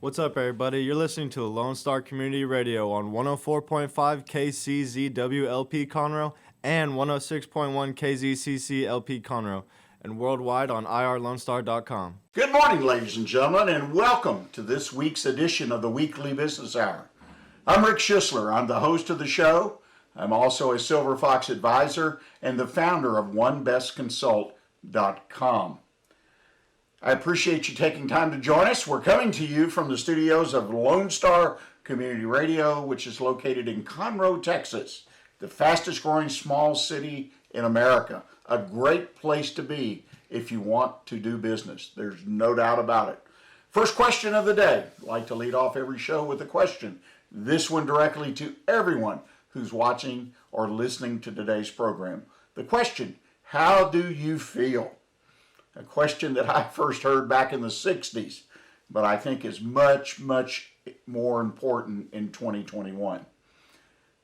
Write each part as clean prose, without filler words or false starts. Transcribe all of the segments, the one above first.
What's up, everybody? You're listening to Lone Star Community Radio on 104.5 KCZWLP Conroe and 106.1 KZCCLP Conroe, and worldwide on irlonestar.com. Good morning, ladies and gentlemen, and welcome to this week's edition of the Weekly Business Hour. I'm Rick Schissler. I'm the host of the show. I'm also a Silver Fox advisor and the founder of OneBestConsult.com. I appreciate you taking time to join us. We're coming to you from the studios of Lone Star Community Radio, which is located in Conroe, Texas, the fastest growing small city in America. A great place to be if you want to do business. There's no doubt about it. First question of the day. I like to lead off every show with a question. This one directly to everyone who's watching or listening to today's program. The question, how do you feel? A question that I first heard back in the 60s, but I think is much, much more important in 2021.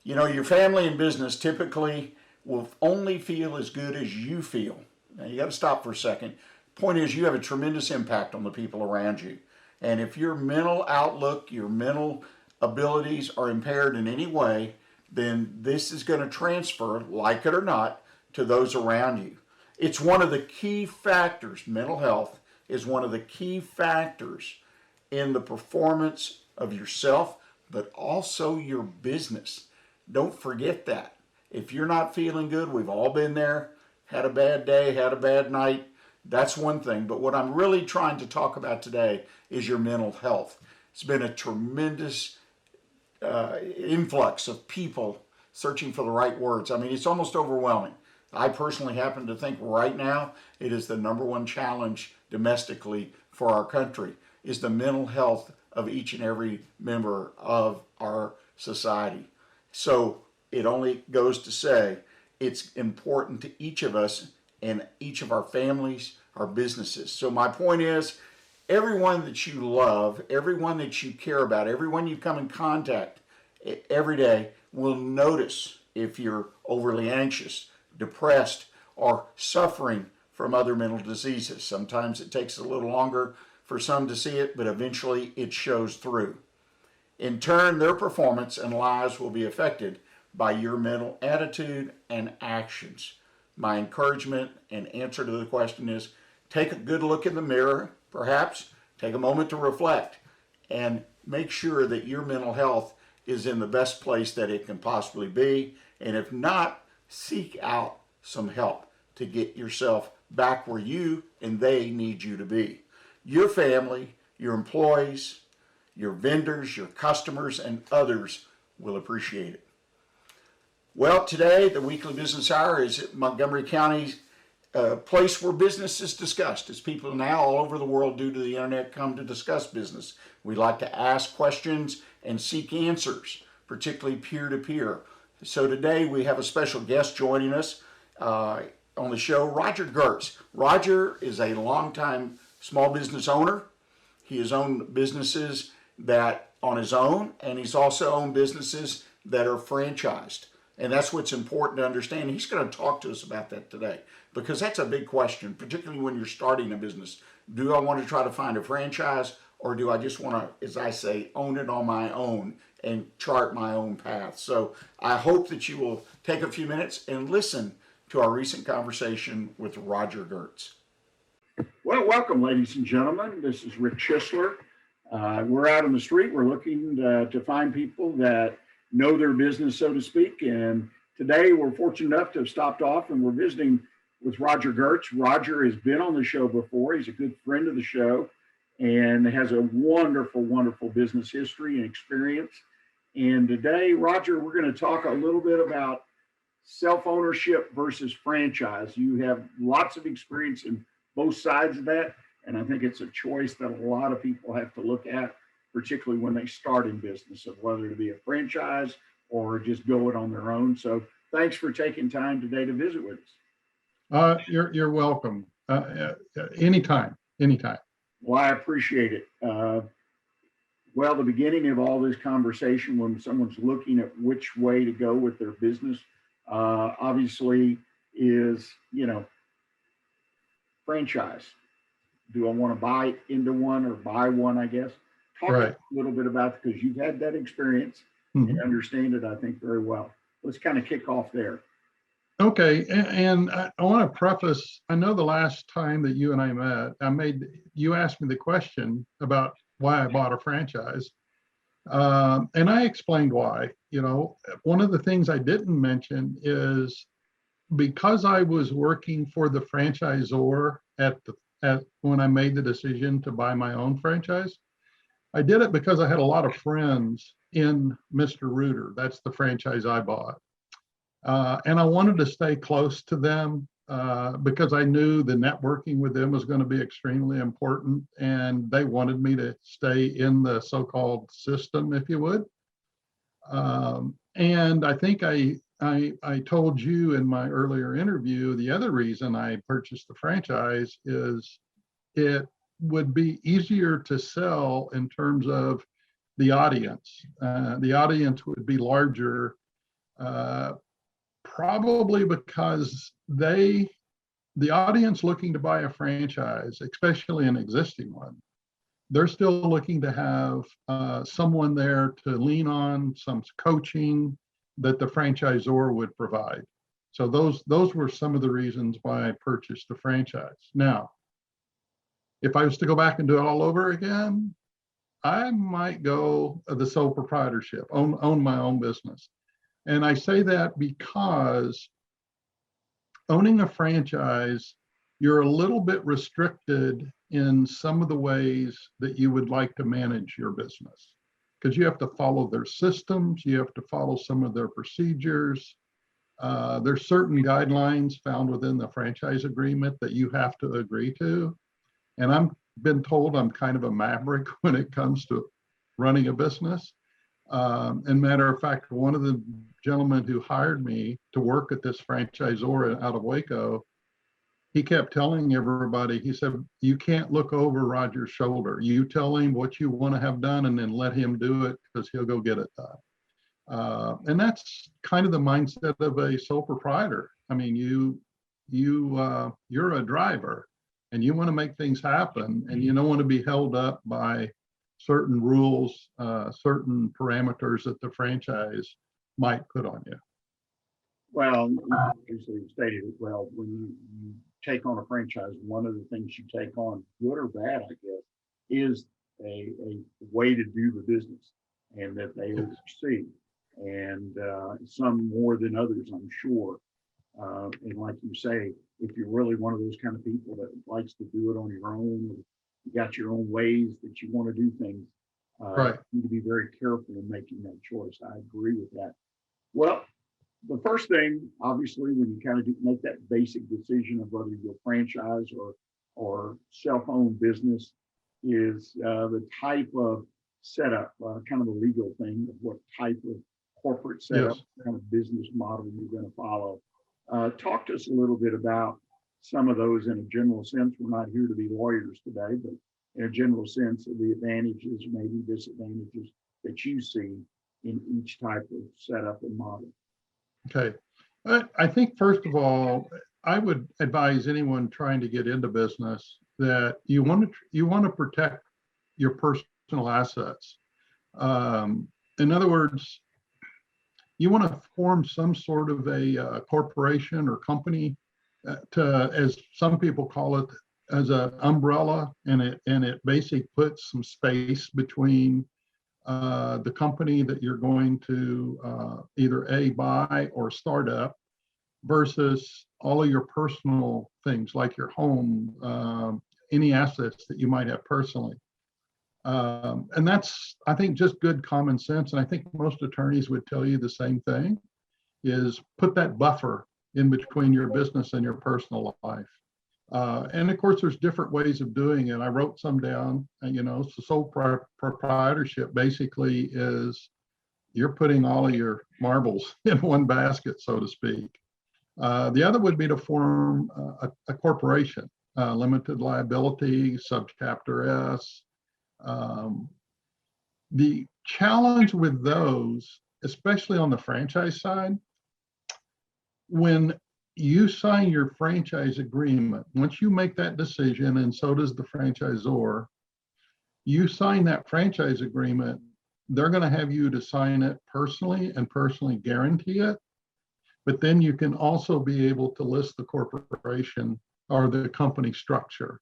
You know, your family and business typically will only feel as good as you feel. Now, you got to stop for a second. Point is, you have a tremendous impact on the people around you. And if your mental outlook, your mental abilities are impaired in any way, then this is going to transfer, like it or not, to those around you. It's one of the key factors, mental health is one of the key factors in the performance of yourself, but also your business. Don't forget that. If you're not feeling good, we've all been there, had a bad day, had a bad night. That's one thing. But what I'm really trying to talk about today is your mental health. It's been a tremendous influx of people searching for the right words. I mean, it's almost overwhelming. I personally happen to think right now it is the number one challenge domestically for our country is the mental health of each and every member of our society. So it only goes to say it's important to each of us and each of our families, our businesses. So my point is, everyone that you love, everyone that you care about, everyone you come in contact every day will notice if you're overly anxious, depressed, or suffering from other mental diseases. Sometimes it takes a little longer for some to see it, but eventually it shows through. In turn, their performance and lives will be affected by your mental attitude and actions. My encouragement and answer to the question is, take a good look in the mirror, perhaps, take a moment to reflect, and make sure that your mental health is in the best place that it can possibly be, and if not, seek out some help to get yourself back where you and they need you to be. Your family, your employees, your vendors, your customers, and others will appreciate it. Well, today, the Weekly Business Hour is at Montgomery County's place where business is discussed. As people now all over the world due to the internet come to discuss business. We like to ask questions and seek answers, particularly peer-to-peer. So today we have a special guest joining us on the show, Roger Goertz. Roger is a longtime small business owner. He has owned businesses that on his own, and he's also owned businesses that are franchised. And that's what's important to understand. He's going to talk to us about that today because that's a big question, particularly when you're starting a business. Do I want to try to find a franchise, or do I just want to, as I say, own it on my own and chart my own path? So I hope that you will take a few minutes and listen to our recent conversation with Roger Goertz. Well, welcome, ladies and gentlemen. This is Rick Schissler. We're out on the street. We're looking to find people that know their business, so to speak. And today we're fortunate enough to have stopped off and we're visiting with Roger Goertz. Roger has been on the show before. He's a good friend of the show and has a wonderful, wonderful business history and experience. And today, Roger, we're going to talk a little bit about self-ownership versus franchise. You have lots of experience in both sides of that, and I think it's a choice that a lot of people have to look at, particularly when they start in business, of whether to be a franchise or just go it on their own. So thanks for taking time today to visit with us. You're welcome. Anytime. Well, I appreciate it. Well, the beginning of all this conversation, when someone's looking at which way to go with their business, obviously is, franchise. Do I want to buy into one or buy one, I guess? Talk Right. a little bit about, because you've had that experience Mhm. and understand it, I think, very well. Let's kind of kick off there. Okay, and I want to preface, I know the last time that you and I met, you asked me the question about why I bought a franchise. And I explained why. One of the things I didn't mention is because I was working for the franchisor at when I made the decision to buy my own franchise. I did it because I had a lot of friends in Mr. Rooter. That's the franchise I bought. And I wanted to stay close to them because I knew the networking with them was going to be extremely important. And they wanted me to stay in the so-called system, if you would. And I think I told you in my earlier interview, the other reason I purchased the franchise is it would be easier to sell in terms of the audience. The audience would be larger, probably because the audience looking to buy a franchise, especially an existing one, they're still looking to have someone there to lean on, some coaching that the franchisor would provide. So those were some of the reasons why I purchased the franchise. Now, if I was to go back and do it all over again, I might go the sole proprietorship, own my own business. And I say that because owning a franchise, you're a little bit restricted in some of the ways that you would like to manage your business, because you have to follow their systems, you have to follow some of their procedures. There's certain guidelines found within the franchise agreement that you have to agree to. And I've been told I'm kind of a maverick when it comes to running a business. And matter of fact, one of the gentlemen who hired me to work at this franchisor out of Waco, he kept telling everybody, he said, you can't look over Roger's shoulder. You tell him what you want to have done and then let him do it because he'll go get it done. And that's kind of the mindset of a sole proprietor. I mean, you're a driver and you want to make things happen, and you don't want to be held up by certain rules, certain parameters that the franchise might put on you. Well, you usually stated it well. When you take on a franchise, one of the things you take on, good or bad, I guess, is a way to do the business, and that they oversee, and some more than others, I'm sure. And like you say, if you're really one of those kind of people that likes to do it on your own, you got your own ways that you want to do things, Right. you need to be very careful in making that choice. I agree with that. Well, the first thing, obviously, when you kind of make that basic decision of whether you're franchise or self-owned business, is the type of setup, kind of a legal thing of what type of corporate setup, Yes. kind of business model you're going to follow. Talk to us a little bit about some of those in a general sense. We're not here to be lawyers today, but in a general sense of the advantages, maybe disadvantages that you see in each type of setup and model. Okay. I think, first of all, I would advise anyone trying to get into business that you want to protect your personal assets. In other words, you want to form some sort of a corporation or company to, as some people call it, as an umbrella, and it basically puts some space between the company that you're going to either buy or start up versus all of your personal things like your home, any assets that you might have personally. And that's, I think, just good common sense. And I think most attorneys would tell you the same thing, is put that buffer in between your business and your personal life. And of course, there's different ways of doing it. I wrote some down, so sole proprietorship basically is you're putting all of your marbles in one basket, so to speak. The other would be to form a corporation, limited liability, subchapter S. The challenge with those, especially on the franchise side, when you sign your franchise agreement, once you make that decision, and so does the franchisor, you sign that franchise agreement, they're going to have you to sign it personally and personally guarantee it. But then you can also be able to list the corporation or the company structure.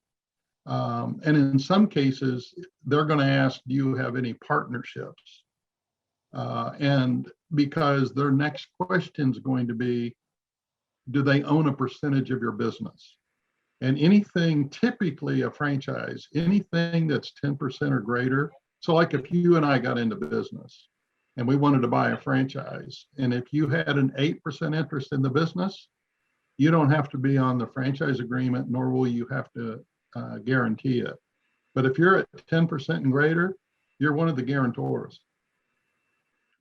And in some cases, they're going to ask, do you have any partnerships? And because their next question is going to be, do they own a percentage of your business? And anything, typically a franchise, anything that's 10% or greater. So like if you and I got into business and we wanted to buy a franchise, and if you had an 8% interest in the business, you don't have to be on the franchise agreement, nor will you have to guarantee it. But if you're at 10% and greater, you're one of the guarantors.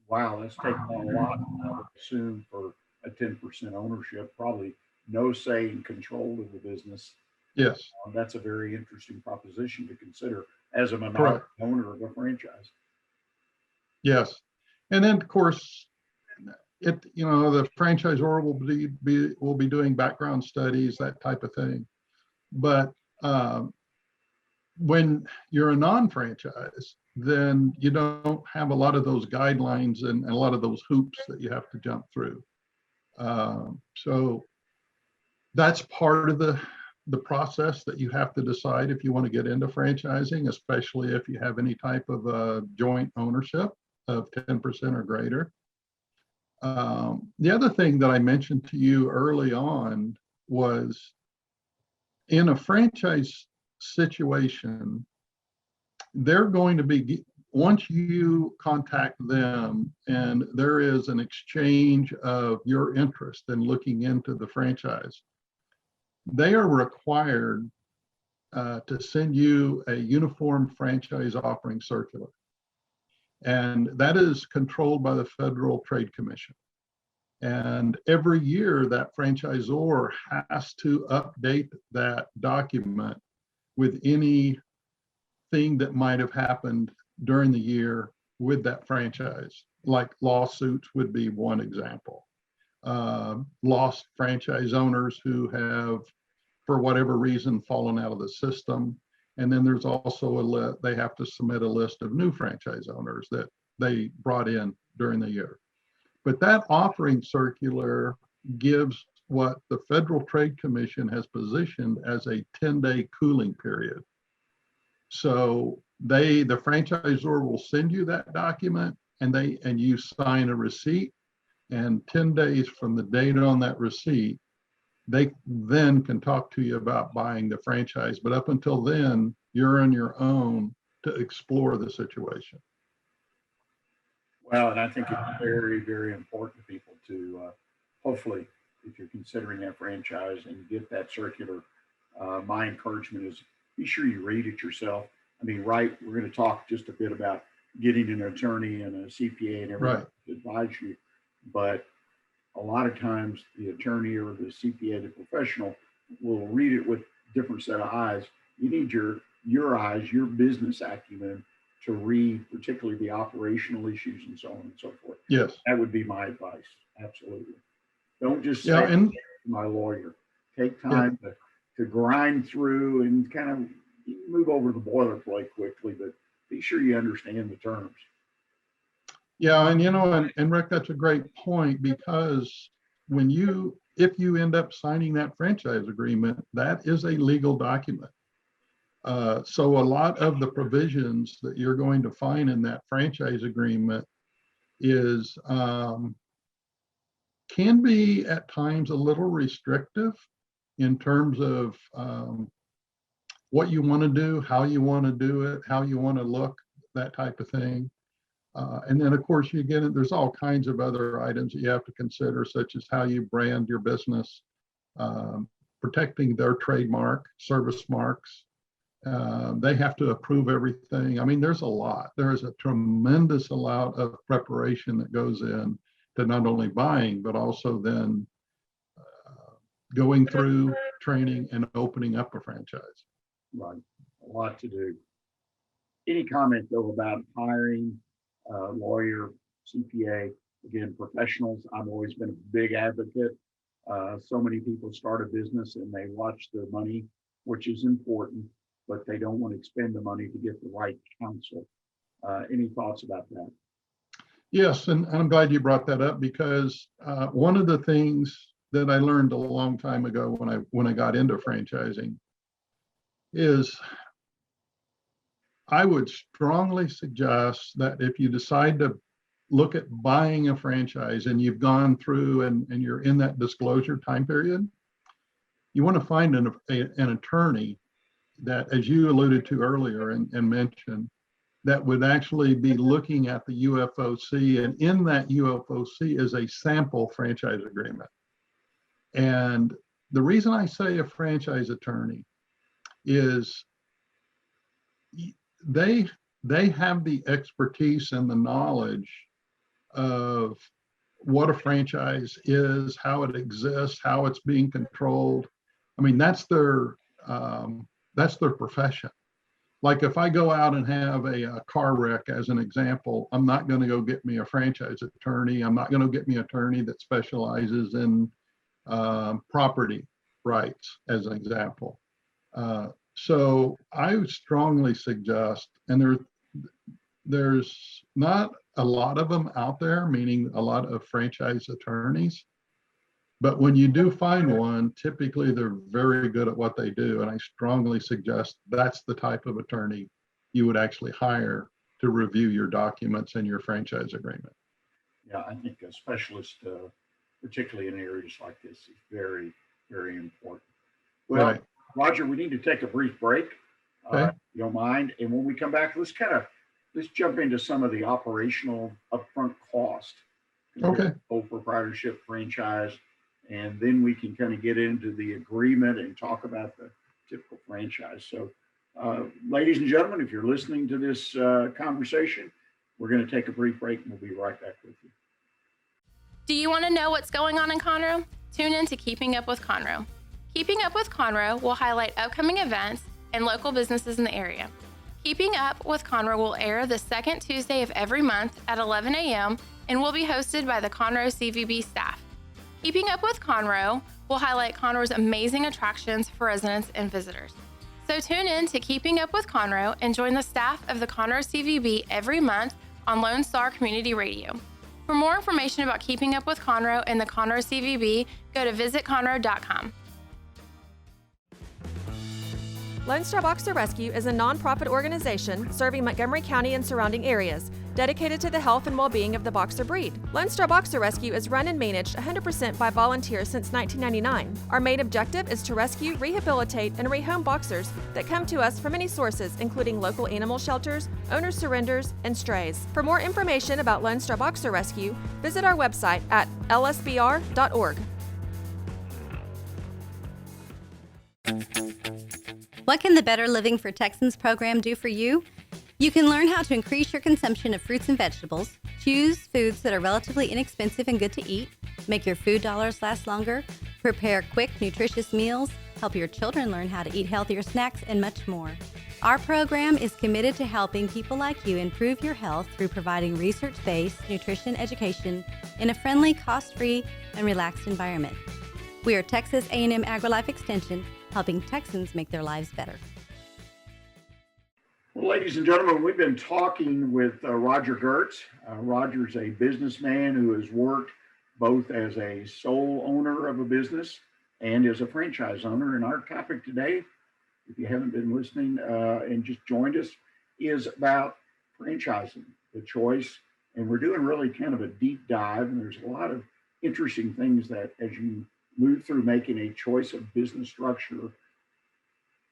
Wow, that's taking on a lot, I would assume, for a 10% ownership, probably no say and control of the business. Yes. That's a very interesting proposition to consider as a minority Correct. owner of a franchise. Yes. And then of course, the franchisor will be doing background studies, that type of thing. But when you're a non-franchise, then you don't have a lot of those guidelines and a lot of those hoops that you have to jump through. So that's part of the process that you have to decide if you want to get into franchising, especially if you have any type of joint ownership of 10% or greater. The other thing that I mentioned to you early on was in a franchise situation, they're going to be, once you contact them and there is an exchange of your interest in looking into the franchise, they are required to send you a uniform franchise offering circular. And that is controlled by the Federal Trade Commission. And every year that franchisor has to update that document with anything that might have happened during the year with that franchise, like lawsuits would be one example. Lost franchise owners who have, for whatever reason, fallen out of the system. And then there's also they have to submit a list of new franchise owners that they brought in during the year. But that offering circular gives what the Federal Trade Commission has positioned as a 10-day cooling period. So the franchisor will send you that document and you sign a receipt, and 10 days from the date on that receipt, they then can talk to you about buying the franchise. But up until then, you're on your own to explore the situation. Well, and I think it's very, very important to people to hopefully, if you're considering that franchise and get that circular, my encouragement is be sure you read it yourself. I mean, we're going to talk just a bit about getting an attorney and a CPA and everything to advise you. But a lot of times the attorney or the CPA, the professional, will read it with a different set of eyes. You need your eyes, your business acumen to read, particularly the operational issues and so on and so forth. Yes. That would be my advice. Absolutely. Don't just say, my lawyer. Take time to grind through and kind of move over the boilerplate quickly, but be sure you understand the terms. Yeah, and Rick, that's a great point, because if you end up signing that franchise agreement, that is a legal document. So a lot of the provisions that you're going to find in that franchise agreement is can be at times a little restrictive in terms of what you want to do, how you want to do it, how you want to look, that type of thing. And then, of course, there's all kinds of other items that you have to consider, such as how you brand your business, protecting their trademark, service marks. They have to approve everything. I mean, there's a lot. There is a tremendous amount of preparation that goes in to not only buying, but also then going through training and opening up a franchise. Right. A lot to do. Any comment, though, about hiring a lawyer, CPA, again, professionals? I've always been a big advocate. So many people start a business and they watch their money, which is important. but they don't want to expend the money to get the right counsel. Any thoughts about that? Yes, and I'm glad you brought that up because one of the things that I learned a long time ago when I got into franchising is I would strongly suggest that if you decide to look at buying a franchise and you've gone through and you're in that disclosure time period, you want to find an attorney that, as you alluded to earlier and mentioned, that would actually be looking at the UFOC, and in that UFOC is a sample franchise agreement. And the reason I say a franchise attorney is they have the expertise and the knowledge of what a franchise is, how it exists, how it's being controlled. I mean, that's their profession. Like if I go out and have a car wreck, as an example, I'm not going to go get me a franchise attorney. I'm not going to get me an attorney that specializes in property rights, as an example. So I would strongly suggest, and there's not a lot of them out there, meaning a lot of franchise attorneys. But when you do find one, typically they're very good at what they do. And I strongly suggest that's the type of attorney you would actually hire to review your documents and your franchise agreement. Yeah, I think a specialist, particularly in areas like this, is very, very important. Well, Right. Roger, we need to take a brief break. Okay. If you don't mind. And when we come back, let's jump into some of the operational upfront cost. Okay. Sole proprietorship, franchise, and then we can kind of get into the agreement and talk about the typical franchise. So, ladies and gentlemen, if you're listening to this conversation, we're going to take a brief break and we'll be right back with you. Do you want to know what's going on in Conroe? Tune in to Keeping Up with Conroe. Keeping Up with Conroe will highlight upcoming events and local businesses in the area. Keeping Up with Conroe will air the second Tuesday of every month at 11 a.m. and will be hosted by the Conroe CVB staff. Keeping Up with Conroe will highlight Conroe's amazing attractions for residents and visitors. So tune in to Keeping Up with Conroe and join the staff of the Conroe CVB every month on Lone Star Community Radio. For more information about Keeping Up with Conroe and the Conroe CVB, go to visitconroe.com. Lone Star Boxer Rescue is a nonprofit organization serving Montgomery County and surrounding areas, dedicated to the health and well-being of the boxer breed. Lone Star Boxer Rescue is run and managed 100% by volunteers since 1999. Our main objective is to rescue, rehabilitate, and rehome boxers that come to us from many sources, including local animal shelters, owner surrenders, and strays. For more information about Lone Star Boxer Rescue, visit our website at lsbr.org. What can the Better Living for Texans program do for you? You can learn how to increase your consumption of fruits and vegetables, choose foods that are relatively inexpensive and good to eat, make your food dollars last longer, prepare quick, nutritious meals, help your children learn how to eat healthier snacks, and much more. Our program is committed to helping people like you improve your health through providing research-based nutrition education in a friendly, cost-free, and relaxed environment. We are Texas A&M AgriLife Extension, helping Texans make their lives better. Well, ladies and gentlemen, we've been talking with Roger Goertz. Roger's a businessman who has worked both as a sole owner of a business and as a franchise owner. And our topic today, if you haven't been listening and just joined us, is about franchising, the choice. And we're doing really kind of a deep dive. And there's a lot of interesting things that as you move through making a choice of business structure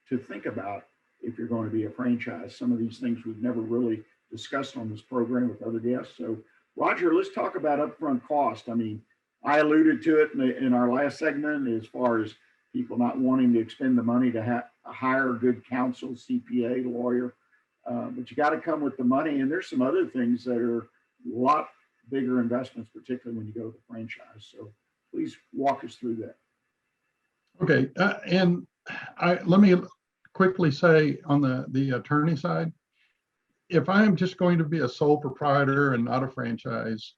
to think about if you're going to be a franchise. Some of these things we've never really discussed on this program with other guests. So Roger, let's talk about upfront cost. I mean, I alluded to it in our last segment as far as people not wanting to expend the money to hire good counsel, CPA, lawyer, but you got to come with the money. And there's some other things that are a lot bigger investments, particularly when you go to the franchise. So please walk us through that. Okay, and let me quickly say on the attorney side, if I'm just going to be a sole proprietor and not a franchise,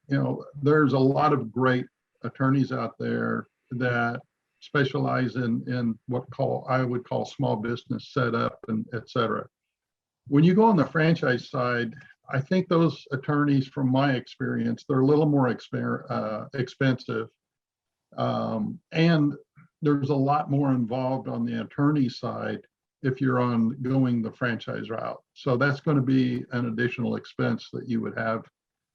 there's a lot of great attorneys out there that specialize in I would call small business setup and et cetera. When you go on the franchise side, I think those attorneys, from my experience, they're a little more expensive. And there's a lot more involved on the attorney side if you're on going the franchise route. So that's going to be an additional expense that you would have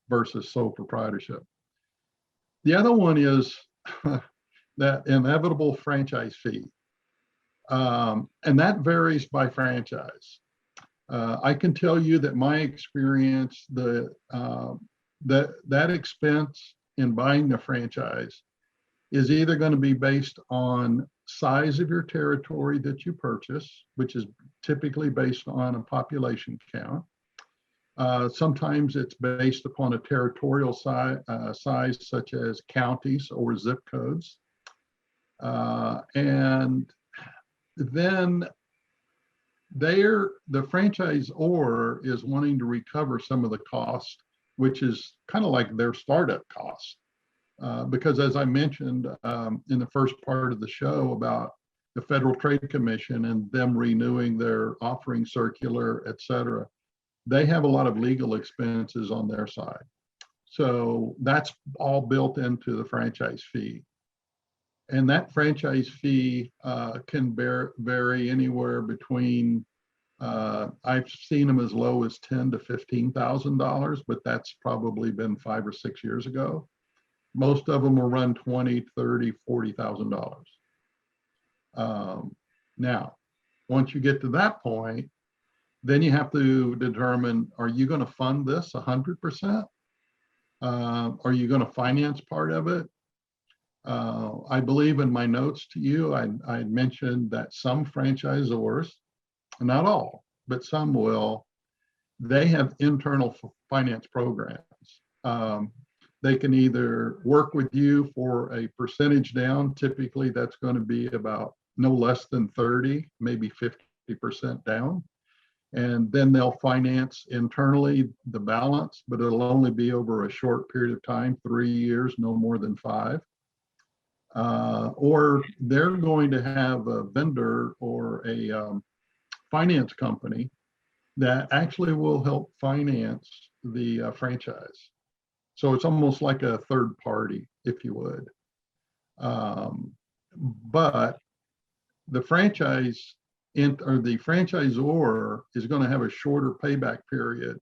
versus sole proprietorship. The other one is that inevitable franchise fee. And that varies by franchise. I can tell you that my experience, that expense in buying the franchise is either going to be based on size of your territory that you purchase, which is typically based on a population count. Sometimes it's based upon a territorial size, such as counties or zip codes. And then the franchisor is wanting to recover some of the cost, which is kind of like their startup cost. Because as I mentioned in the first part of the show about the Federal Trade Commission and them renewing their offering circular, et cetera, they have a lot of legal expenses on their side. So that's all built into the franchise fee. And that franchise fee can vary anywhere between, I've seen them as low as $10,000 to $15,000, but that's probably been 5 or 6 years ago. Most of them will run $20,000, $30,000, $40,000. Now, once you get to that point, then you have to determine, are you going to fund this 100%? Are you going to finance part of it? I believe in my notes to you, I mentioned that some franchisors, not all, but some will, they have internal finance programs. They can either work with you for a percentage down. Typically, that's going to be about no less than 30, maybe 50% down. And then they'll finance internally the balance, but it'll only be over a short period of time, 3 years, no more than 5. Or they're going to have a vendor or a finance company that actually will help finance the franchise. So it's almost like a third party, if you would. But the franchisor is going to have a shorter payback period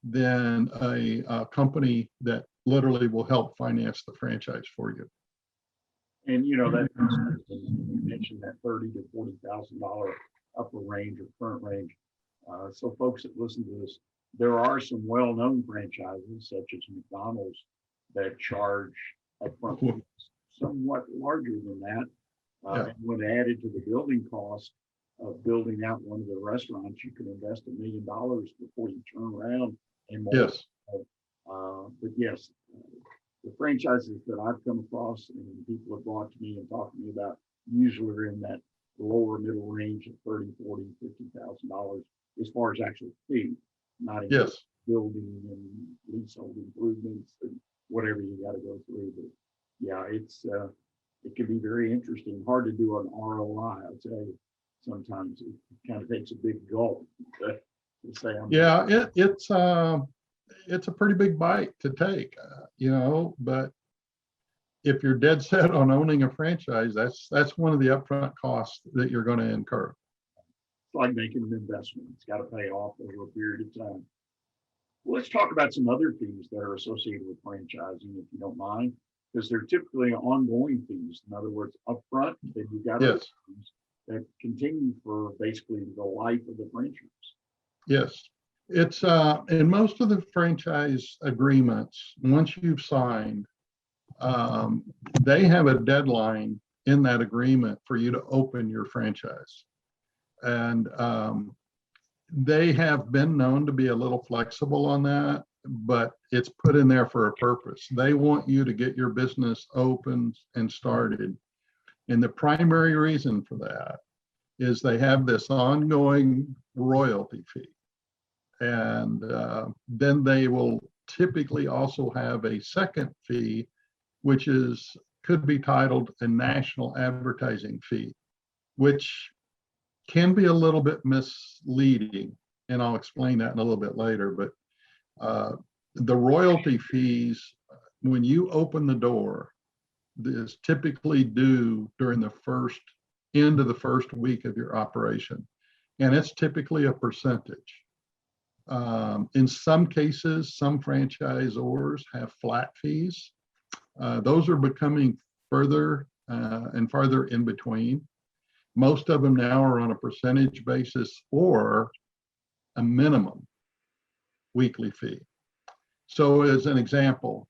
than a company that literally will help finance the franchise for you. And that you mentioned that $30,000 to $40,000 upper range or current range. So folks that listen to this, there are some well-known franchises such as McDonald's that charge upfront fees somewhat larger than that. And when added to the building cost of building out one of the restaurants, you can invest $1 million before you turn around and more. Yes. But yes, the franchises that I've come across and people have brought to me and talked to me about usually are in that lower middle range of $30,000, $40,000, $50,000 as far as actual fee, not in building and leasehold improvements and whatever you got to go through. But yeah, it can be very interesting. Hard to do an ROI. I'll tell you, sometimes it kind of takes a big gulp to say. It's a pretty big bite to take, but if you're dead set on owning a franchise, that's one of the upfront costs that you're going to incur. It's like making an investment. It's got to pay off over a period of time. Well, let's talk about some other fees that are associated with franchising, if you don't mind, because they're typically ongoing fees. In other words, upfront, then you've got fees that continue for basically the life of the franchise. Yes. It's in most of the franchise agreements, once you've signed, they have a deadline in that agreement for you to open your franchise. And they have been known to be a little flexible on that, but it's put in there for a purpose. They want you to get your business open and started. And the primary reason for that is they have this ongoing royalty fee. And then they will typically also have a second fee, which is could be titled a national advertising fee, which can be a little bit misleading. And I'll explain that in a little bit later. But the royalty fees, when you open the door, is typically due during the end of the first week of your operation. And it's typically a percentage. In some cases, some franchisors have flat fees. Those are becoming further and farther in between. Most of them now are on a percentage basis or a minimum weekly fee. So as an example,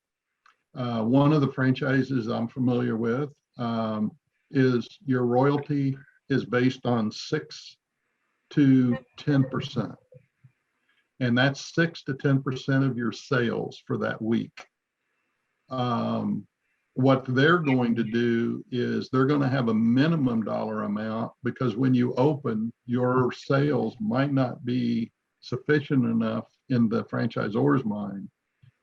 one of the franchises I'm familiar with is your royalty is based on 6 to 10%. And that's 6 to 10% of your sales for that week. What they're going to do is they're going to have a minimum dollar amount, because when you open, your sales might not be sufficient enough in the franchisor's mind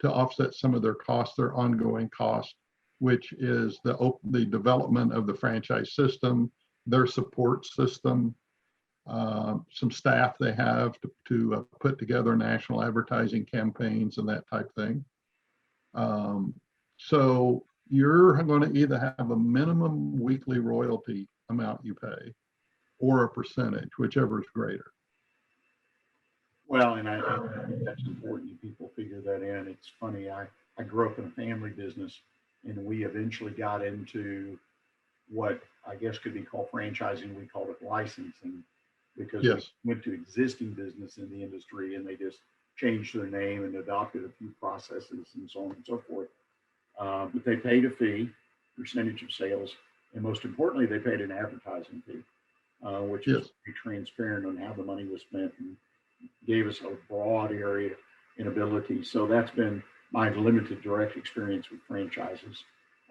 to offset some of their costs, their ongoing costs, which is the development of the franchise system, their support system, some staff they have to put together national advertising campaigns and that type thing. So you're going to either have a minimum weekly royalty amount you pay or a percentage, whichever is greater. Well, and I think that's important that people figure that in. It's funny, I grew up in a family business, and we eventually got into what I guess could be called franchising. We called it licensing, because Yes. we went to existing business in the industry and they just changed their name and adopted a few processes and so on and so forth. But they paid a fee, percentage of sales, and most importantly, they paid an advertising fee, which Yes. was pretty transparent on how the money was spent and gave us a broad area and ability. So that's been my limited direct experience with franchises,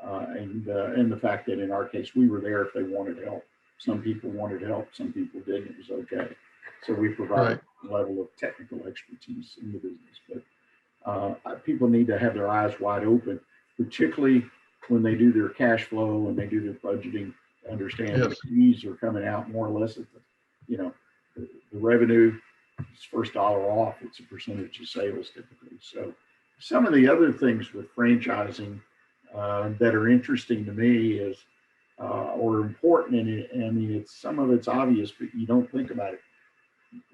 and the fact that in our case, we were there if they wanted help. Some people wanted help, some people didn't. It was okay. So we provide a level of technical expertise in the business. But people need to have their eyes wide open, particularly when they do their cash flow and they do their budgeting, to understand the fees are coming out more or less at the revenue is first dollar off. It's a percentage of sales typically. So some of the other things with franchising that are interesting to me is or important, and I mean, some of it's obvious, but you don't think about it.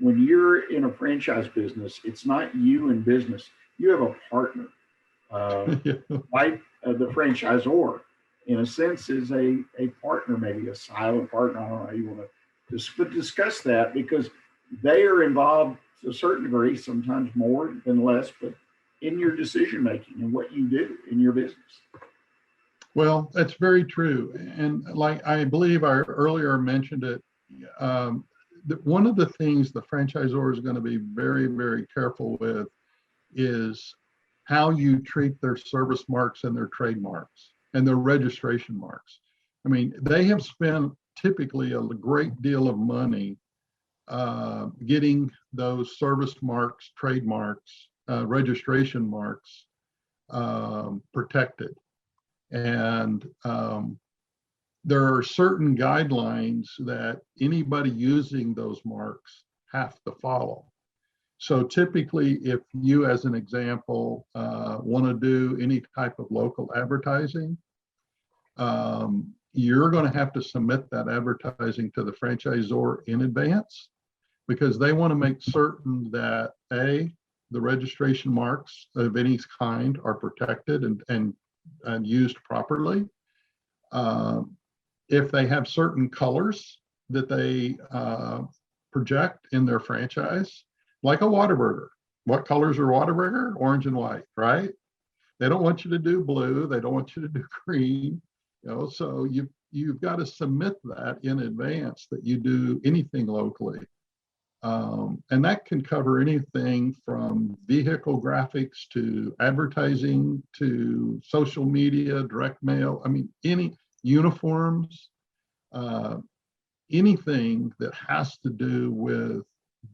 When you're in a franchise business, it's not you in business. You have a partner, like the franchisor, in a sense, is a partner, maybe a silent partner. I don't know how you want to discuss that, because they are involved to a certain degree, sometimes more than less, but in your decision making and what you do in your business. Well, that's very true. And like I believe I earlier mentioned it, one of the things the franchisor is going to be very, very careful with is how you treat their service marks and their trademarks and their registration marks. I mean, they have spent typically a great deal of money getting those service marks, trademarks, registration marks protected. And there are certain guidelines that anybody using those marks have to follow. So typically, if you, as an example, want to do any type of local advertising, you're going to have to submit that advertising to the franchisor in advance, because they want to make certain that the registration marks of any kind are protected and used properly. If they have certain colors that they project in their franchise, like a Whataburger. What colors are Whataburger? Orange and white, right? They don't want you to do blue. They don't want you to do green. So you've got to submit that in advance that you do anything locally. And that can cover anything from vehicle graphics to advertising to social media, direct mail. I mean, any uniforms, anything that has to do with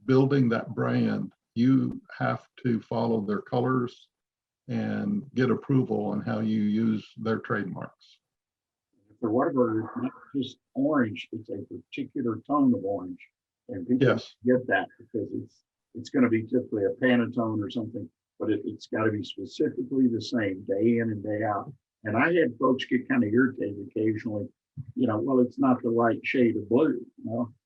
building that brand, you have to follow their colors and get approval on how you use their trademarks. the Whataburger is not just orange, it's a particular tone of orange. And people Yes. get that because it's going to be typically a Pantone or something, but it's got to be specifically the same day in and day out. And I had folks get kind of irritated occasionally, well, it's not the right shade of blue,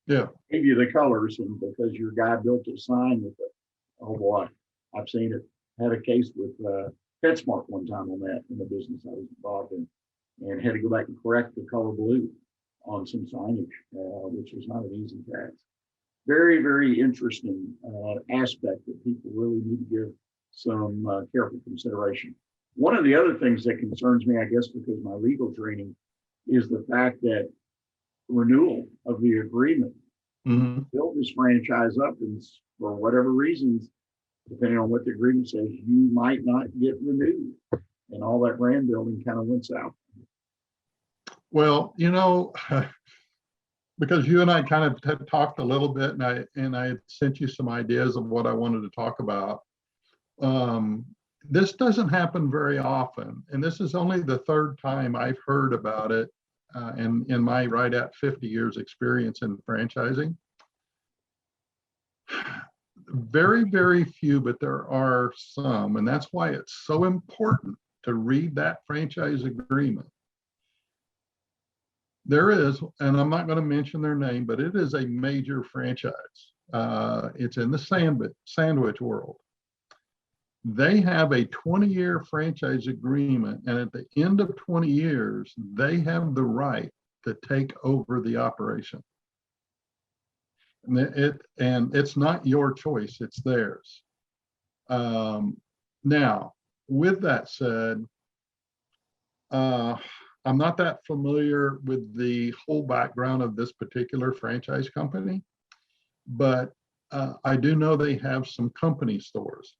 Yeah. give you the colors, and because your guy built a sign with it. Oh boy, I've seen it. Had a case with PetSmart one time on that in the business I was involved in, and had to go back and correct the color blue on some signage, which was not an easy task. Very, very interesting aspect that people really need to give some careful consideration. One of the other things that concerns me, I guess, because of my legal training, is the fact that renewal of the agreement, Mhm. build this franchise up, and for whatever reasons, depending on what the agreement says, you might not get renewed, and all that brand building kind of went south. Well, because you and I kind of had talked a little bit, and I had sent you some ideas of what I wanted to talk about. This doesn't happen very often, and this is only the third time I've heard about it in my right at 50 years experience in franchising. Very, very few, but there are some, and that's why it's so important to read that franchise agreement. There is, and I'm not going to mention their name, but it is a major franchise. It's in the sandwich world. They have a 20-year franchise agreement, and at the end of 20 years, they have the right to take over the operation. And it's not your choice, it's theirs. Now, with that said, I'm not that familiar with the whole background of this particular franchise company, but I do know they have some company stores.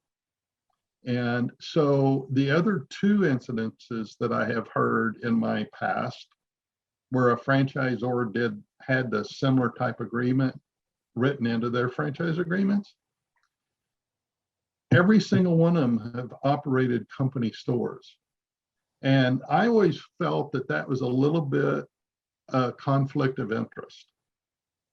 And so the other two incidences that I have heard in my past where a franchisor had the similar type agreement written into their franchise agreements, every single one of them have operated company stores. And I always felt that was a little bit a conflict of interest,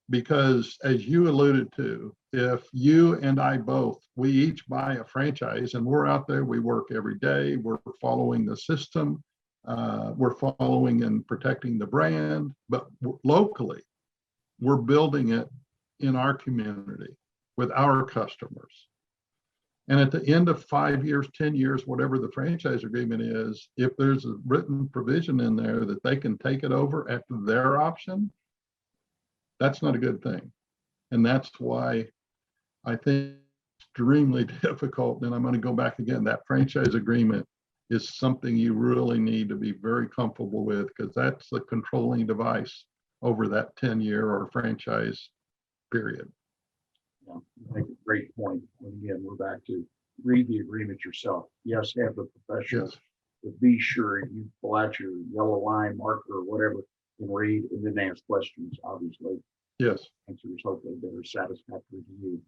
because as you alluded to, if you and I both, we each buy a franchise and we're out there, we work every day, we're following the system, we're following and protecting the brand, but locally, we're building it in our community with our customers. And at the end of 5 years, 10 years, whatever the franchise agreement is, if there's a written provision in there that they can take it over at their option, that's not a good thing. And that's why I think it's extremely difficult. And I'm going to go back again, that franchise agreement is something you really need to be very comfortable with, because that's the controlling device over that 10-year or franchise period. Yeah, I think a great point. And again, we're back to read the agreement yourself. Yes, have the professionals, Yes. but be sure you pull out your yellow line marker or whatever and read, and then ask questions, obviously. Yes. Answers hopefully that are satisfactory to you.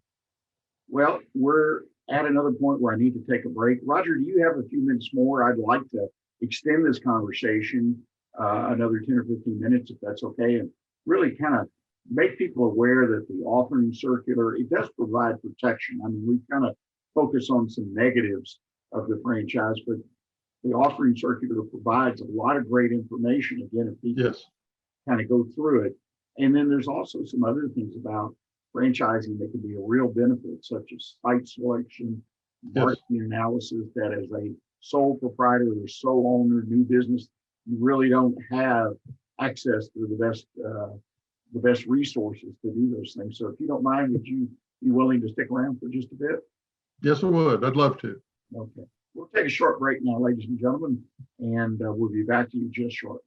Well, we're at another point where I need to take a break. Roger, do you have a few minutes more? I'd like to extend this conversation another 10 or 15 minutes, if that's okay, and really kind of make people aware that the offering circular, it does provide protection. I mean, we kind of focus on some negatives of the franchise, but the offering circular provides a lot of great information, again, if people Yes. kind of go through it. And then there's also some other things about franchising that can be a real benefit, such as site selection, marketing analysis, that as a sole proprietor or sole owner, new business, you really don't have access to the best resources to do those things. So if you don't mind, would you be willing to stick around for just a bit? Yes, I would. I'd love to. Okay. We'll take a short break now, ladies and gentlemen, and we'll be back to you just shortly.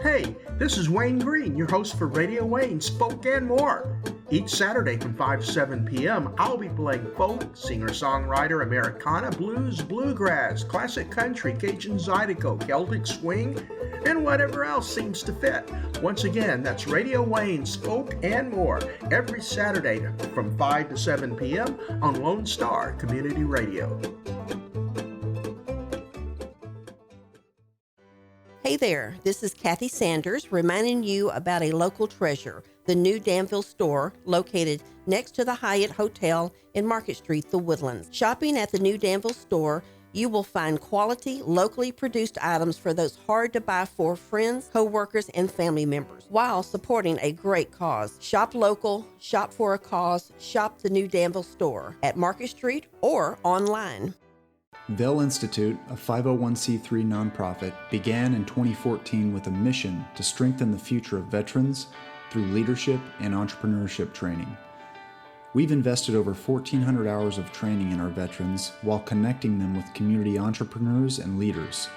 Hey, this is Wayne Green, your host for Radio Wayne, Spoke and More. Each Saturday from 5 to 7 p.m., I'll be playing folk, singer-songwriter, Americana, blues, bluegrass, classic country, Cajun Zydeco, Celtic swing, and whatever else seems to fit. Once again, that's Radio Wayne, Spoke and More, every Saturday from 5 to 7 p.m. on Lone Star Community Radio. Hey there, this is Kathy Sanders reminding you about a local treasure, the new Danville store located next to the Hyatt Hotel in Market Street, The Woodlands. Shopping at the new Danville store, you will find quality, locally produced items for those hard to buy for friends, co-workers, and family members, while supporting a great cause. Shop local, shop for a cause, shop the new Danville store at Market Street or online. Vell Institute, a 501c3 nonprofit, began in 2014 with a mission to strengthen the future of veterans through leadership and entrepreneurship training. We've invested over 1,400 hours of training in our veterans while connecting them with community entrepreneurs and leaders.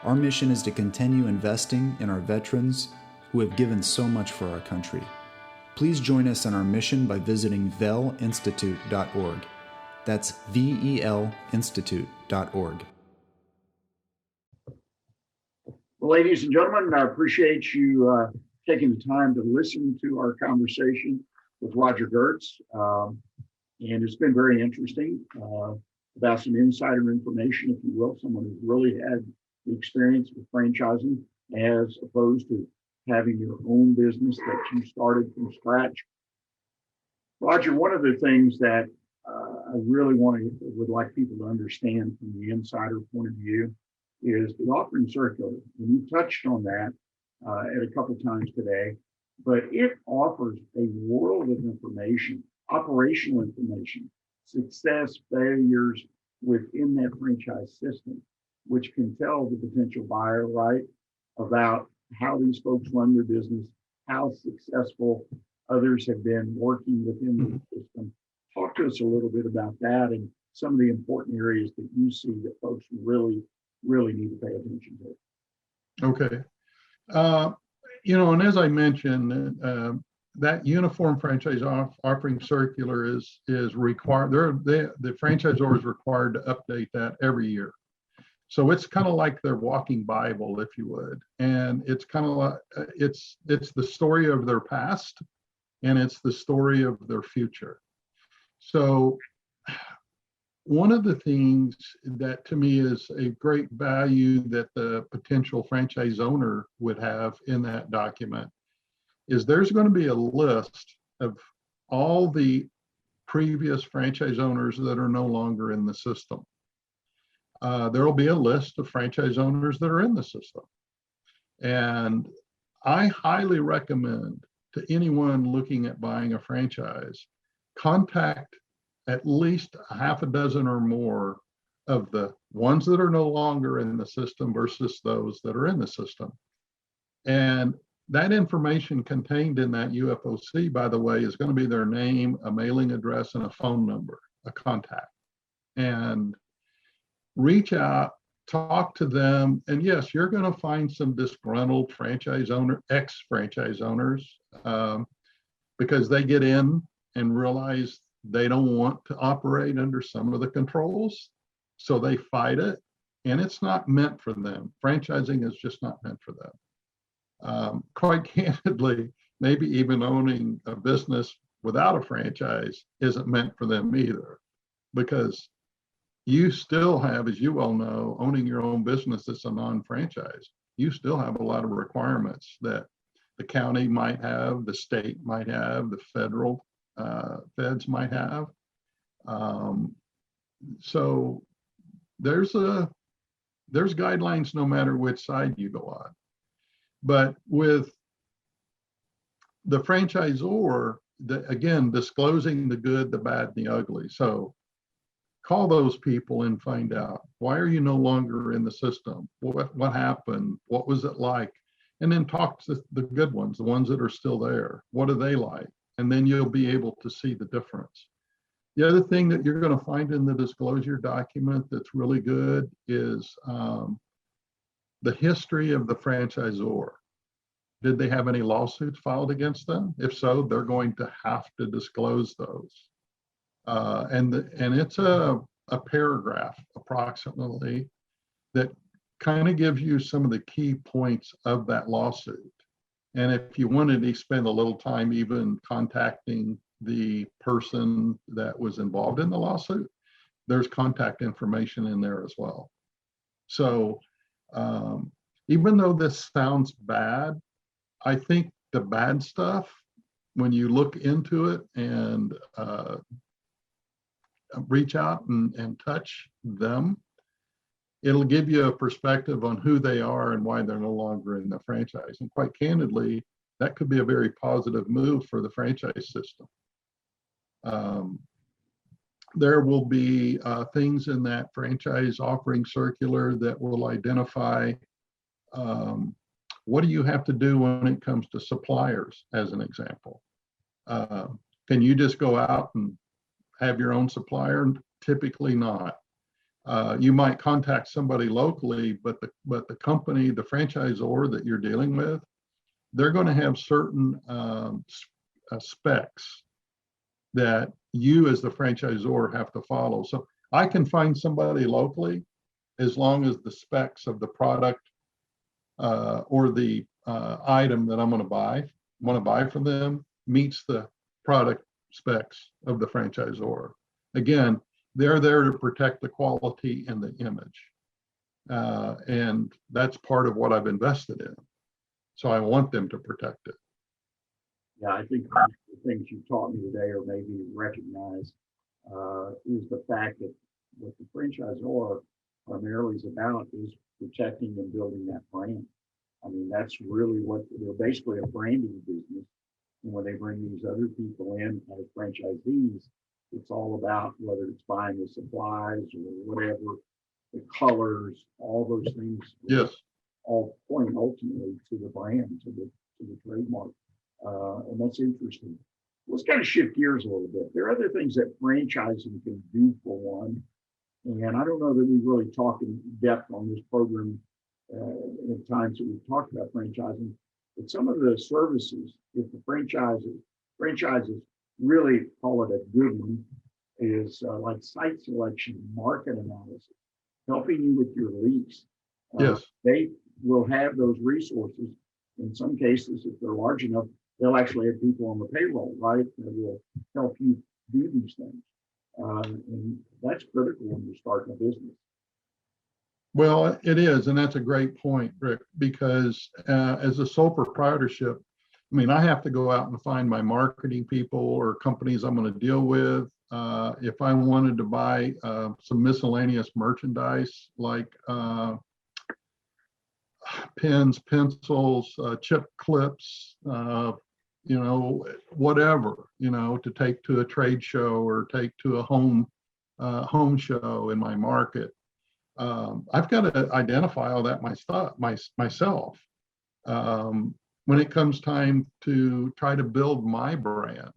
Our mission is to continue investing in our veterans who have given so much for our country. Please join us in our mission by visiting vellinstitute.org. That's VELinstitute.org. Well, ladies and gentlemen, I appreciate you taking the time to listen to our conversation with Roger Goertz. And it's been very interesting about some insider information, if you will, someone who's really had the experience with franchising as opposed to having your own business that you started from scratch. Roger, one of the things that I really would like people to understand from the insider point of view is the offering circular. And you touched on that at a couple times today, but it offers a world of information, operational information, success, failures within that franchise system, which can tell the potential buyer, right, about how these folks run their business, how successful others have been working within the system. Talk to us a little bit about that and some of the important areas that you see that folks really, really need to pay attention to. Okay. And as I mentioned, that uniform franchise offering circular is required. The franchisor is required to update that every year. So it's kind of like their walking Bible, if you would. And it's kind of like, it's the story of their past and it's the story of their future. So one of the things that to me is a great value that the potential franchise owner would have in that document is there's going to be a list of all the previous franchise owners that are no longer in the system. There will be a list of franchise owners that are in the system. And I highly recommend to anyone looking at buying a franchise, contact at least a half a dozen or more of the ones that are no longer in the system versus those that are in the system. And that information contained in that UFOC, by the way, is going to be their name, a mailing address, and a phone number, a contact. And reach out, talk to them. And yes, you're going to find some disgruntled ex-franchise owners, because they get in and realize they don't want to operate under some of the controls. So they fight it, and it's not meant for them. Franchising is just not meant for them. Quite candidly, maybe even owning a business without a franchise isn't meant for them either, because you still have, as you well know, owning your own business that's a non-franchise, you still have a lot of requirements that the county might have, the state might have, the federal feds might have. So there's guidelines no matter which side you go on. But with the franchisor, again, disclosing the good, the bad, and the ugly. So call those people and find out, why are you no longer in the system? What happened? What was it like? And then talk to the good ones, the ones that are still there. What are they like? And then you'll be able to see the difference. The other thing that you're going to find in the disclosure document that's really good is the history of the franchisor. Did they have any lawsuits filed against them? If so, they're going to have to disclose those. And it's a paragraph approximately that kind of gives you some of the key points of that lawsuit. And if you wanted to spend a little time even contacting the person that was involved in the lawsuit, there's contact information in there as well. So even though this sounds bad, I think the bad stuff, when you look into it and reach out and touch them, it'll give you a perspective on who they are and why they're no longer in the franchise. And quite candidly, that could be a very positive move for the franchise system. There will be things in that franchise offering circular that will identify what do you have to do when it comes to suppliers, as an example. Can you just go out and have your own supplier? Typically not. You might contact somebody locally, but the company, the franchisor that you're dealing with, they're going to have certain specs that you as the franchisor have to follow. So I can find somebody locally as long as the specs of the product or the item that I'm going to buy from them meets the product specs of the franchisor. Again, they're there to protect the quality and the image. And that's part of what I've invested in. So I want them to protect it. Yeah, I think the things you taught me today, or maybe recognize, is the fact that what the franchisor primarily is about is protecting and building that brand. I mean, that's really what they're basically a branding business. And when they bring these other people in as franchisees, it's all about whether it's buying the supplies or whatever, the colors, all those things. Yes. All point ultimately to the brand, to the trademark. And that's interesting. Let's kind of shift gears a little bit. There are other things that franchising can do for one. And I don't know that we've really talked in depth on this program in times that we've talked about franchising, but some of the services, if the franchises really call it a good one, is like site selection, market analysis, helping you with your lease. Yes. They will have those resources. In some cases, if they're large enough, they'll actually have people on the payroll, right, that will help you do these things. And that's critical when you're starting a business. Well, it is, and that's a great point, Rick, because as a sole proprietorship, I mean, I have to go out and find my marketing people or companies I'm going to deal with. If I wanted to buy some miscellaneous merchandise like pens, pencils, chip clips, whatever, to take to a trade show or take to a home show in my market. I've got to identify all that myself. When it comes time to try to build my brand,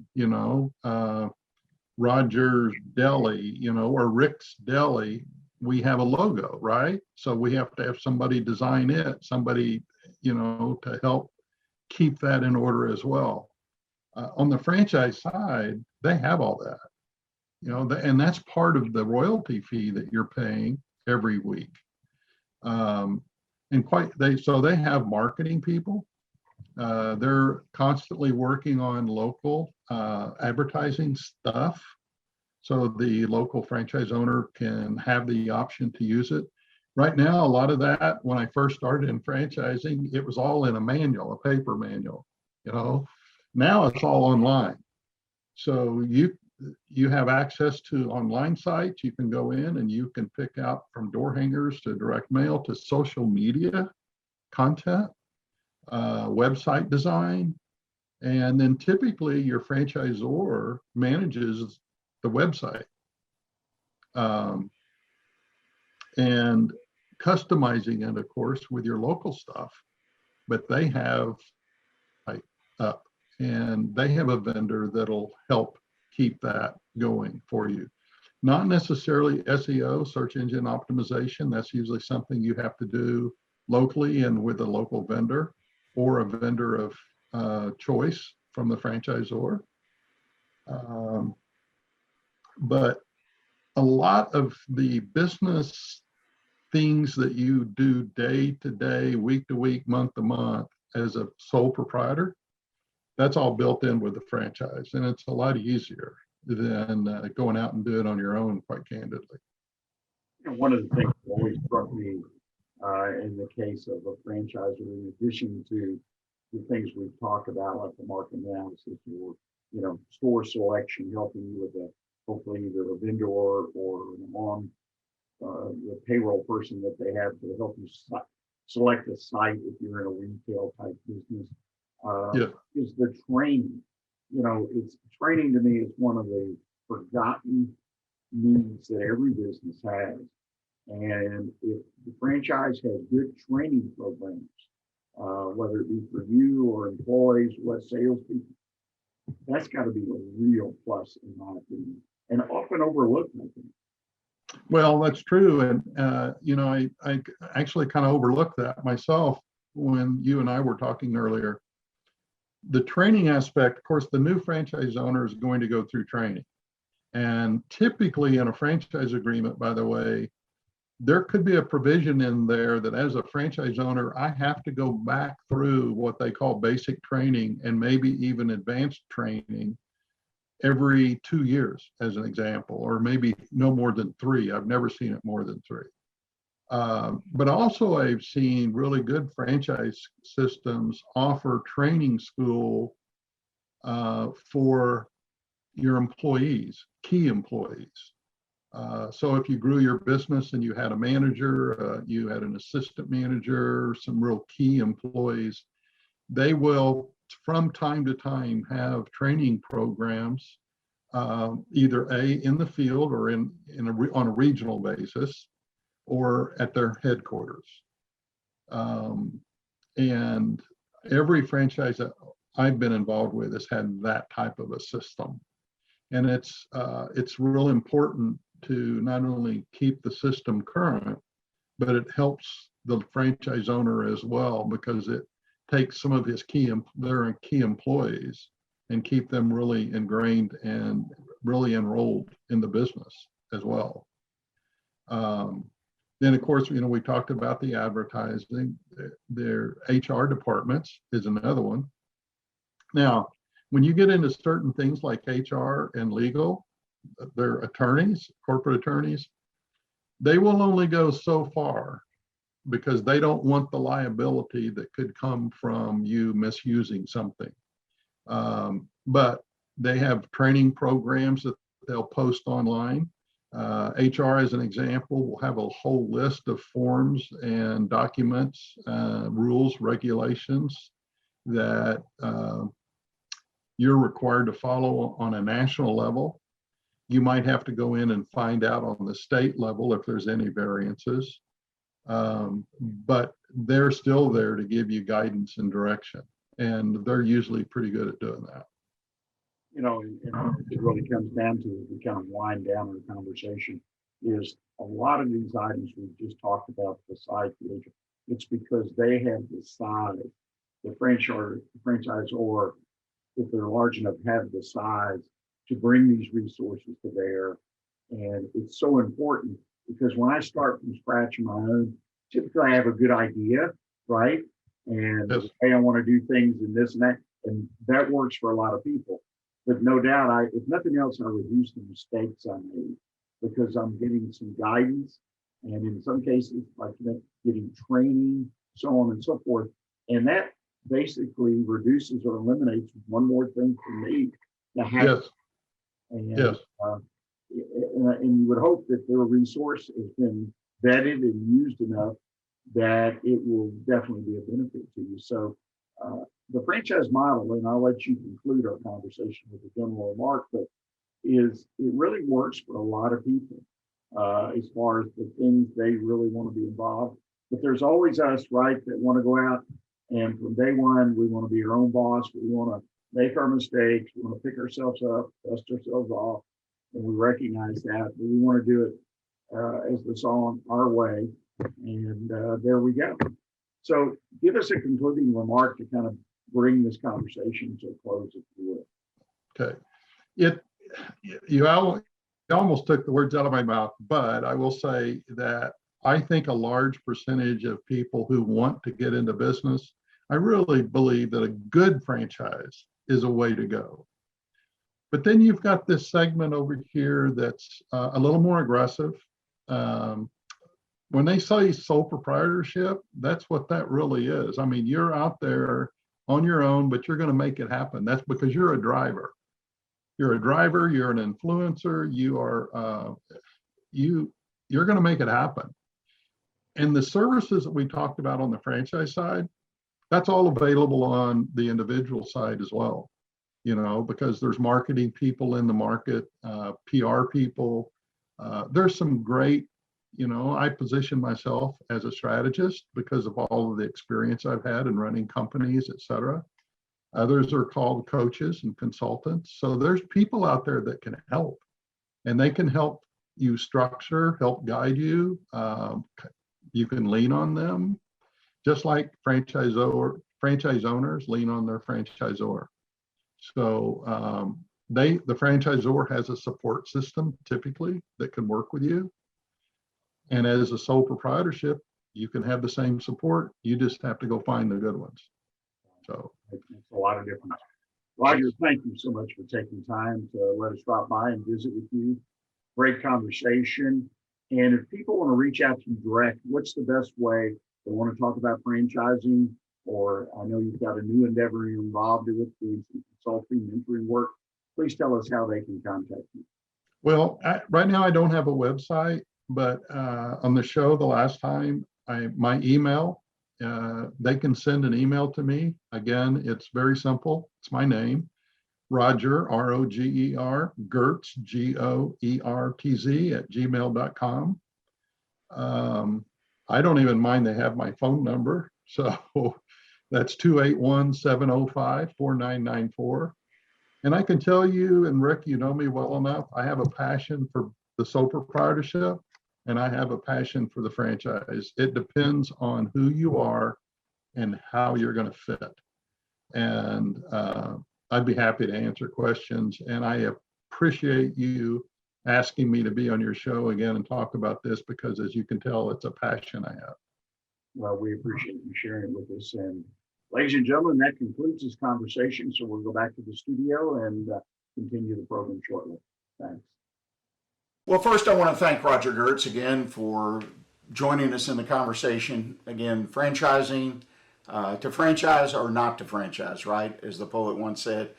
Roger's Deli, or Rick's Deli, we have a logo, right? So we have to have somebody design it, somebody, to help keep that in order as well. On the franchise side, they have all that, and that's part of the royalty fee that you're paying every week. So they have marketing people. They're constantly working on local advertising stuff, so the local franchise owner can have the option to use it. Right now, a lot of that, when I first started in franchising, it was all in a manual, a paper manual. Now it's all online. So you have access to online sites. You can go in and you can pick out from door hangers to direct mail to social media content, website design, and then typically your franchisor manages the website and customizing it, of course, with your local stuff. But they have up, and they have a vendor that'll help keep that going for you. Not necessarily SEO, search engine optimization. That's usually something you have to do locally and with a local vendor or a vendor of choice from the franchisor. But a lot of the business things that you do day to day, week to week, month to month as a sole proprietor, that's all built in with the franchise, and it's a lot easier than going out and do it on your own, quite candidly. One of the things that always struck me in the case of a franchisor, in addition to the things we've talked about, like the market analysis or, store selection, helping you with hopefully either a vendor or the payroll person that they have to help you select a site if you're in a retail type business. Is the training. It's training to me is one of the forgotten needs that every business has. And if the franchise has good training programs, whether it be for you or employees, what salespeople, that's got to be a real plus in my opinion, and often overlooked, I think. Well, that's true. And, I actually kind of overlooked that myself when you and I were talking earlier. The training aspect, of course, the new franchise owner is going to go through training. And typically in a franchise agreement, by the way, there could be a provision in there that as a franchise owner, I have to go back through what they call basic training and maybe even advanced training every 2 years, as an example, or maybe no more than 3. I've never seen it more than 3. But also I've seen really good franchise systems offer training school for your employees, key employees. So if you grew your business and you had a manager, you had an assistant manager, some real key employees, they will from time to time have training programs, either in the field or on a regional basis, or at their headquarters. And every franchise that I've been involved with has had that type of a system. And it's real important to not only keep the system current, but it helps the franchise owner as well, because it takes some of his their key employees and keep them really ingrained and really enrolled in the business as well. Then, of course, we talked about the advertising. Their HR departments is another one. Now, when you get into certain things like HR and legal, their attorneys, corporate attorneys, they will only go so far because they don't want the liability that could come from you misusing something. But they have training programs that they'll post online. HR, as an example, will have a whole list of forms and documents, rules, regulations that you're required to follow on a national level. You might have to go in and find out on the state level if there's any variances, but they're still there to give you guidance and direction, and they're usually pretty good at doing that. And it really comes down to, if we kind of wind down our conversation, is a lot of these items we've just talked about besides the agent, it's because they have decided, the franchise, or if they're large enough, have the size to bring these resources to bear. And it's so important because when I start from scratch on my own, typically I have a good idea, right? And Yes. hey, I want to do things and this and that works for a lot of people. But no doubt, if nothing else, I reduce the mistakes I made because I'm getting some guidance, and in some cases, like getting training, so on and so forth. And that basically reduces or eliminates one more thing for me to have. Yes. And, Yes. And you would hope that their resource has been vetted and used enough that it will definitely be a benefit to you. So the franchise model, and I'll let you conclude our conversation with a general remark, but it really works for a lot of people as far as the things they really want to be involved. But there's always us, right, that want to go out and from day one, we want to be our own boss. We want to make our mistakes. We want to pick ourselves up, dust ourselves off, and we recognize that. But we want to do it as the song, our way. And there we go. So give us a concluding remark to kind of bring this conversation to a close, if you will. Okay. You almost took the words out of my mouth, but I will say that I think a large percentage of people who want to get into business, I really believe that a good franchise is a way to go. But then you've got this segment over here that's a little more aggressive. when they say sole proprietorship, that's what that really is. I mean, you're out there on your own, but you're going to make it happen. That's because you're a driver. You're a driver. You're an influencer. You're going to make it happen. And the services that we talked about on the franchise side, that's all available on the individual side as well. You know, because there's marketing people in the market, PR people. There's some great, you know, I position myself as a strategist because of all of the experience I've had in running companies, et cetera. Others are called coaches and consultants. So there's people out there that can help, and they can help you structure, help guide you. You can lean on them, just like franchise owners lean on their franchisor. So the franchisor has a support system typically that can work with you. And as a sole proprietorship, you can have the same support. You just have to go find the good ones. So it's a lot of difference. Roger, thank you so much for taking time to let us drop by and visit with you. Great conversation. And if people want to reach out to you direct, what's the best way? They want to talk about franchising, or I know you've got a new endeavor you're involved with, doing some consulting, mentoring work. Please tell us how they can contact you. Well, right now I don't have a website, but on the show the last time, my email, they can send an email to me. Again, it's very simple. It's my name, Roger, R-O-G-E-R, Goertz, G-O-E-R-T-Z @gmail.com. I don't even mind they have my phone number. So that's 281-705-4994. And I can tell you, and Rick, you know me well enough, I have a passion for the sole proprietorship, and I have a passion for the franchise. It depends on who you are and how you're going to fit. And I'd be happy to answer questions. And I appreciate you asking me to be on your show again and talk about this, because as you can tell, it's a passion I have. Well, we appreciate you sharing it with us. And ladies and gentlemen, that concludes this conversation. So we'll go back to the studio and continue the program shortly. Thanks. Well, first, I want to thank Roger Goertz again for joining us in the conversation. Again, franchising, to franchise or not to franchise, right? As the poet once said,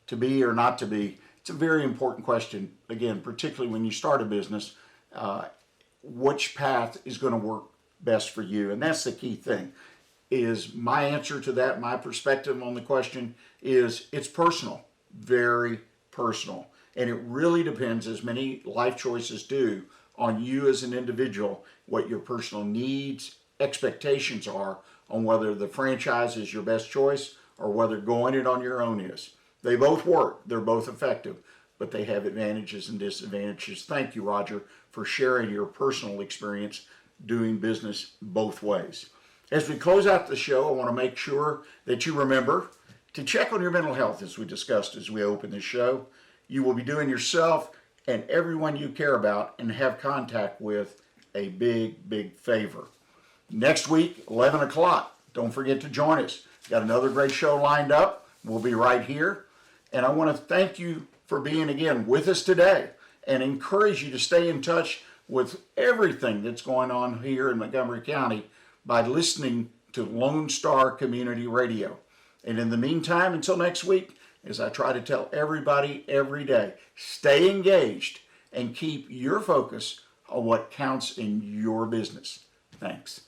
to be or not to be. It's a very important question. Again, particularly when you start a business, which path is going to work best for you? And that's the key thing. Is my answer to that, my perspective on the question is it's personal, very personal. And it really depends, as many life choices do, on you as an individual, what your personal needs, expectations are on whether the franchise is your best choice or whether going it on your own is. They both work, they're both effective, but they have advantages and disadvantages. Thank you, Roger, for sharing your personal experience doing business both ways. As we close out the show, I want to make sure that you remember to check on your mental health, as we discussed as we open the show. You will be doing yourself and everyone you care about and have contact with a big, big favor. Next week, 11 o'clock, don't forget to join us. Got another great show lined up. We'll be right here. And I want to thank you for being again with us today and encourage you to stay in touch with everything that's going on here in Montgomery County by listening to Lone Star Community Radio. And in the meantime, until next week, as I try to tell everybody every day, stay engaged and keep your focus on what counts in your business. Thanks.